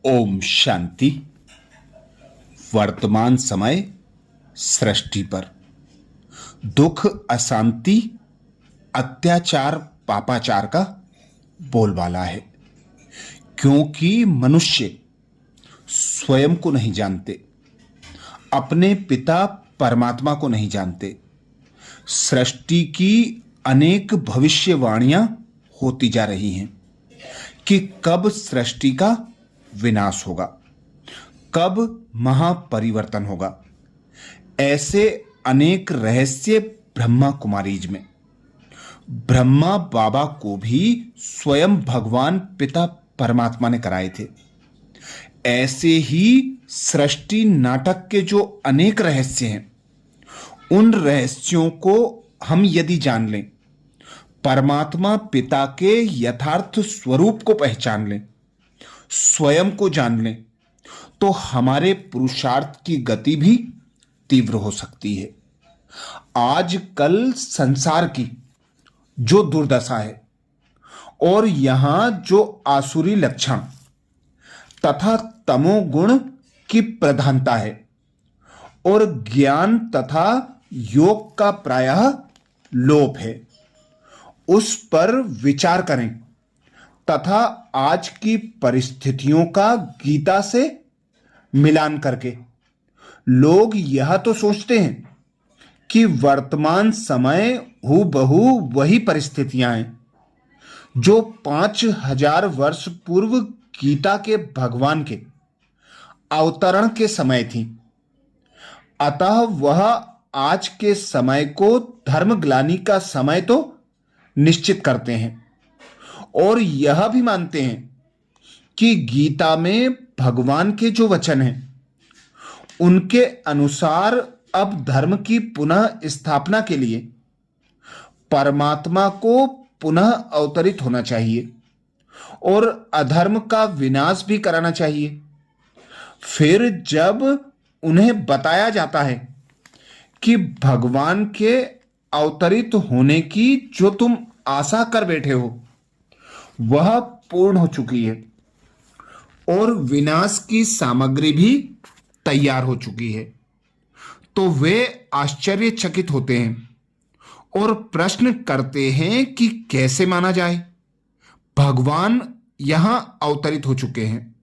ओम शांति। वर्तमान समय सृष्टि पर दुख, अशांति, अत्याचार, पापाचार का बोलबाला है, क्योंकि मनुष्य स्वयं को नहीं जानते, अपने पिता परमात्मा को नहीं जानते। सृष्टि की अनेक भविष्यवाणियां होती जा रही हैं कि कब सृष्टि का विनाश होगा, कब महापरिवर्तन होगा। ऐसे अनेक रहस्य ब्रह्मा कुमारीज में ब्रह्मा बाबा को भी स्वयं भगवान पिता परमात्मा ने कराए थे। ऐसे ही सृष्टि नाटक के जो अनेक रहस्य हैं, उन रहस्यों को हम यदि जान लें, परमात्मा पिता के यथार्थ स्वरूप को पहचान लें, स्वयं को जान लें, तो हमारे पुरुषार्थ की गति भी तीव्र हो सकती है। आजकल संसार की जो दुर्दशा है और यहां जो आसुरी लक्षण तथा तमोगुण की प्रधानता है और ज्ञान तथा योग का प्रायः लोप है, उस पर विचार करें तथा आज की परिस्थितियों का गीता से मिलान करके लोग यह तो सोचते हैं कि वर्तमान समय हूबहू वही परिस्थितियां हैं जो 5000 वर्ष पूर्व गीता के भगवान के अवतरण के समय थी। अतः वह आज के समय को धर्मग्लानि का समय तो निश्चित करते हैं और यह भी मानते हैं कि गीता में भगवान के जो वचन हैं, उनके अनुसार अब धर्म की पुनः स्थापना के लिए परमात्मा को पुनः अवतरित होना चाहिए और अधर्म का विनाश भी कराना चाहिए। फिर जब उन्हें बताया जाता है कि भगवान के अवतरित होने की जो तुम आशा कर बैठे हो वह पूर्ण हो चुकी है और विनाश की सामग्री भी तैयार हो चुकी है, तो वे आश्चर्यचकित होते हैं और प्रश्न करते हैं कि कैसे माना जाए, भगवान यहां अवतरित हो चुके हैं।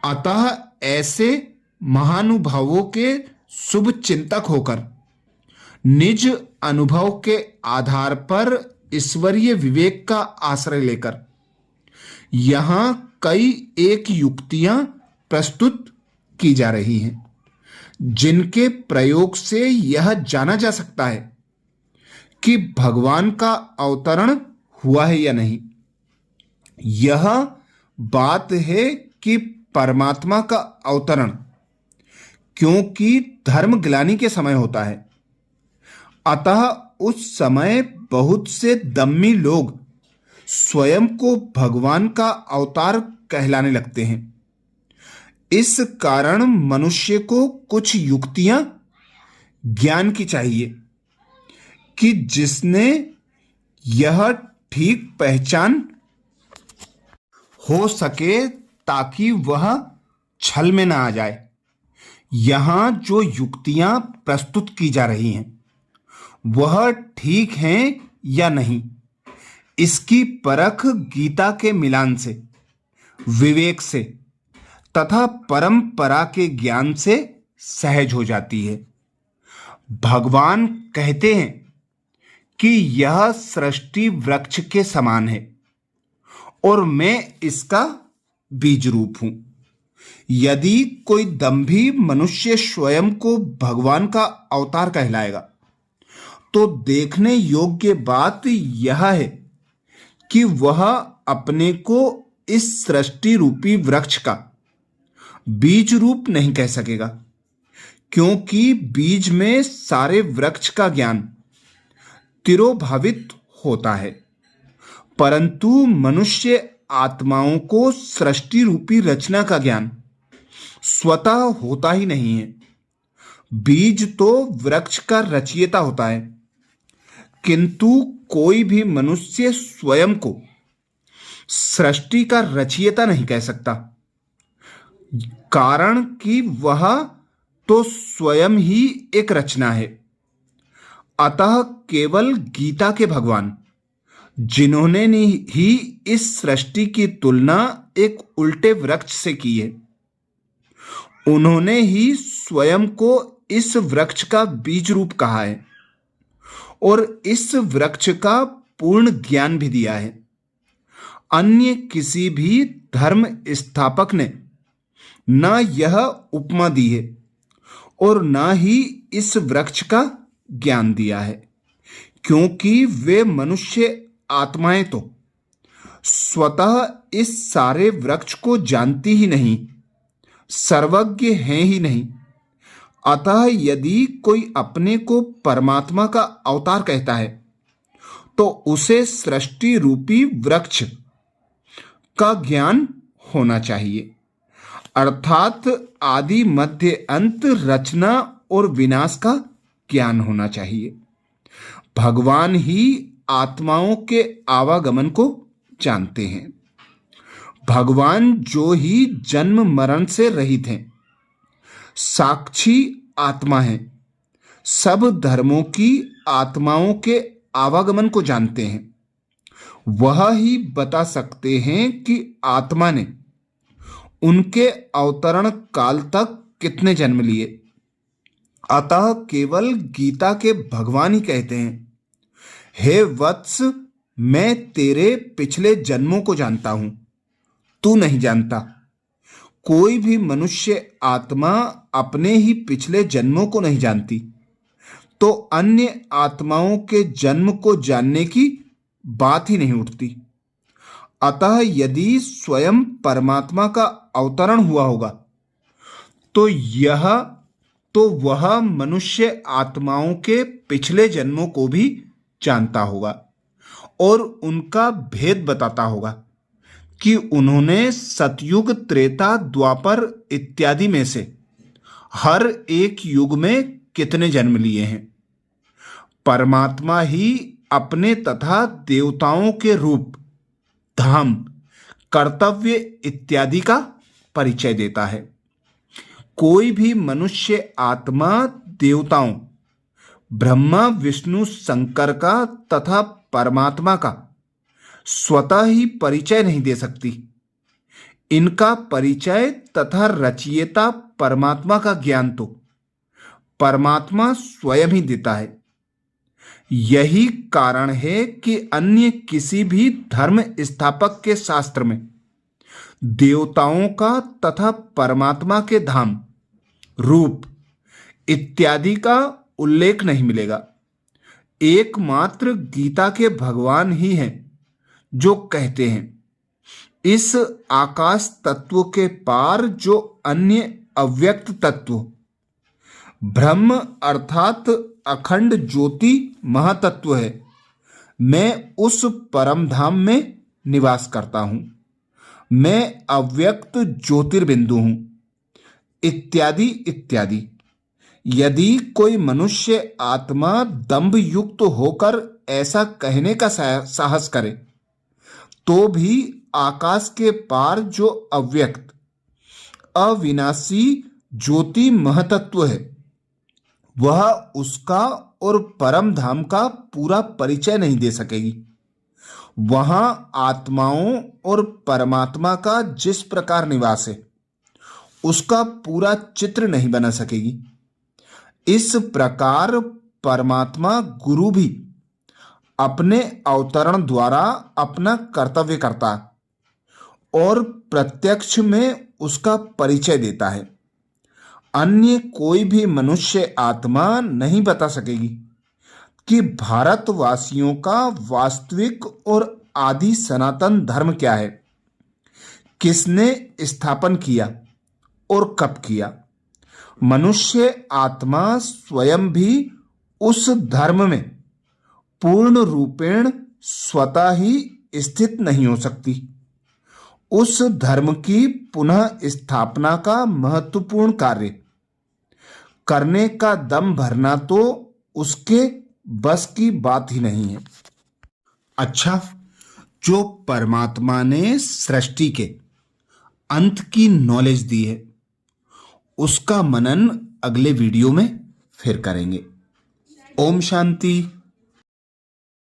अतः ऐसे महानुभावों के शुभ चिंतक होकर निज अनुभव के आधार पर ईश्वरीय विवेक का आश्रय लेकर यहां कई एक युक्तियां प्रस्तुत की जा रही हैं, जिनके प्रयोग से यह जाना जा सकता है कि भगवान का अवतरण हुआ है या नहीं। यह बात है कि परमात्मा का अवतरण क्योंकि धर्मग्लानि के समय होता है, अतः उस समय बहुत से दम्मी लोग स्वयं को भगवान का अवतार कहलाने लगते हैं। इस कारण मनुष्य को कुछ युक्तियां ज्ञान की चाहिए कि जिसने यह ठीक पहचान हो सके ताकि वह छल में ना आ जाए। यहां जो युक्तियां प्रस्तुत की जा रही हैं वह ठीक हैं या नहीं, इसकी परख गीता के मिलान से, विवेक से तथा परंपरा के ज्ञान से सहज हो जाती है। भगवान कहते हैं कि यह सृष्टि वृक्ष के समान है और मैं इसका बीज रूप हूं। यदि कोई दंभी मनुष्य स्वयं को भगवान का अवतार कहलाएगा तो देखने योग्य बात यह है कि वह अपने को इस सृष्टि रूपी वृक्ष का बीज रूप नहीं कह सकेगा, क्योंकि बीज में सारे वृक्ष का ज्ञान तिरोभावित होता है, परंतु मनुष्य आत्माओं को सृष्टि रूपी रचना का ज्ञान स्वतः होता ही नहीं है। बीज तो वृक्ष का रचयिता होता है, किंतु कोई भी मनुष्य स्वयं को सृष्टि का रचयिता नहीं कह सकता, कारण कि वह तो स्वयं ही एक रचना है। अतः केवल गीता के भगवान, जिन्होंने ही इस सृष्टि की तुलना एक उल्टे वृक्ष से की है, उन्होंने ही स्वयं को इस वृक्ष का बीज रूप कहा है और इस वृक्ष का पूर्ण ज्ञान भी दिया है। अन्य किसी भी धर्म स्थापक ने न यह उपमा दी है और न ही इस वृक्ष का ज्ञान दिया है, क्योंकि वे मनुष्य आत्माएं तो स्वतः इस सारे वृक्ष को जानती ही नहीं, सर्वज्ञ हैं ही नहीं। अतः यदि कोई अपने को परमात्मा का अवतार कहता है तो उसे सृष्टि रूपी वृक्ष का ज्ञान होना चाहिए, अर्थात आदि मध्य अंत रचना और विनाश का ज्ञान होना चाहिए। भगवान ही आत्माओं के आवागमन को जानते हैं। भगवान जो ही जन्म मरण से रहित हैं, साक्षी आत्मा है, सब धर्मों की आत्माओं के आवागमन को जानते हैं। वह ही बता सकते हैं कि आत्मा ने उनके अवतरण काल तक कितने जन्म लिए। अतः केवल गीता के भगवान ही कहते हैं, हे वत्स, मैं तेरे पिछले जन्मों को जानता हूं, तू नहीं जानता। कोई भी मनुष्य आत्मा अपने ही पिछले जन्मों को नहीं जानती, तो अन्य आत्माओं के जन्म को जानने की बात ही नहीं उठती। अतः यदि स्वयं परमात्मा का अवतरण हुआ होगा तो वह मनुष्य आत्माओं के पिछले जन्मों को भी जानता होगा और उनका भेद बताता होगा कि उन्होंने सतयुग, त्रेता, द्वापर इत्यादि में से हर एक युग में कितने जन्म लिए हैं। परमात्मा ही अपने तथा देवताओं के रूप, धाम, कर्तव्य इत्यादि का परिचय देता है। कोई भी मनुष्य आत्मा देवताओं, ब्रह्मा, विष्णु, शंकर का तथा परमात्मा का स्वतः ही परिचय नहीं दे सकती। इनका परिचय तथा रचयिता परमात्मा का ज्ञान तो परमात्मा स्वयं ही देता है। यही कारण है कि अन्य किसी भी धर्म स्थापक के शास्त्र में देवताओं का तथा परमात्मा के धाम, रूप इत्यादि का उल्लेख नहीं मिलेगा। एकमात्र गीता के भगवान ही हैं जो कहते हैं, इस आकाश तत्व के पार जो अन्य अव्यक्त तत्व, ब्रह्म अर्थात अखंड ज्योति महातत्व है, मैं उस परम धाम में निवास करता हूं। मैं अव्यक्त ज्योतिर्बिंदु हूं, इत्यादि इत्यादि। यदि कोई मनुष्य आत्मा दंभ युक्त होकर ऐसा कहने का साहस करे तो भी आकाश के पार जो अव्यक्त अविनाशी ज्योति महतत्व है, वह उसका और परम धाम का पूरा परिचय नहीं दे सकेगी। वहां आत्माओं और परमात्मा का जिस प्रकार निवास है, उसका पूरा चित्र नहीं बना सकेगी। इस प्रकार परमात्मा गुरु भी अपने अवतरण द्वारा अपना कर्तव्य करता और प्रत्यक्ष में उसका परिचय देता है। अन्य कोई भी मनुष्य आत्मा नहीं बता सकेगी कि भारतवासियों का वास्तविक और आदि सनातन धर्म क्या है, किसने स्थापन किया और कब किया। मनुष्य आत्मा स्वयं भी उस धर्म में पूर्ण रूपेण स्वतः ही स्थित नहीं हो सकती। उस धर्म की पुनः स्थापना का महत्वपूर्ण कार्य करने का दम भरना तो उसके बस की बात ही नहीं है। अच्छा, जो परमात्मा ने सृष्टि के अंत की नॉलेज दी है, उसका मनन अगले वीडियो में फिर करेंगे। ओम शांति।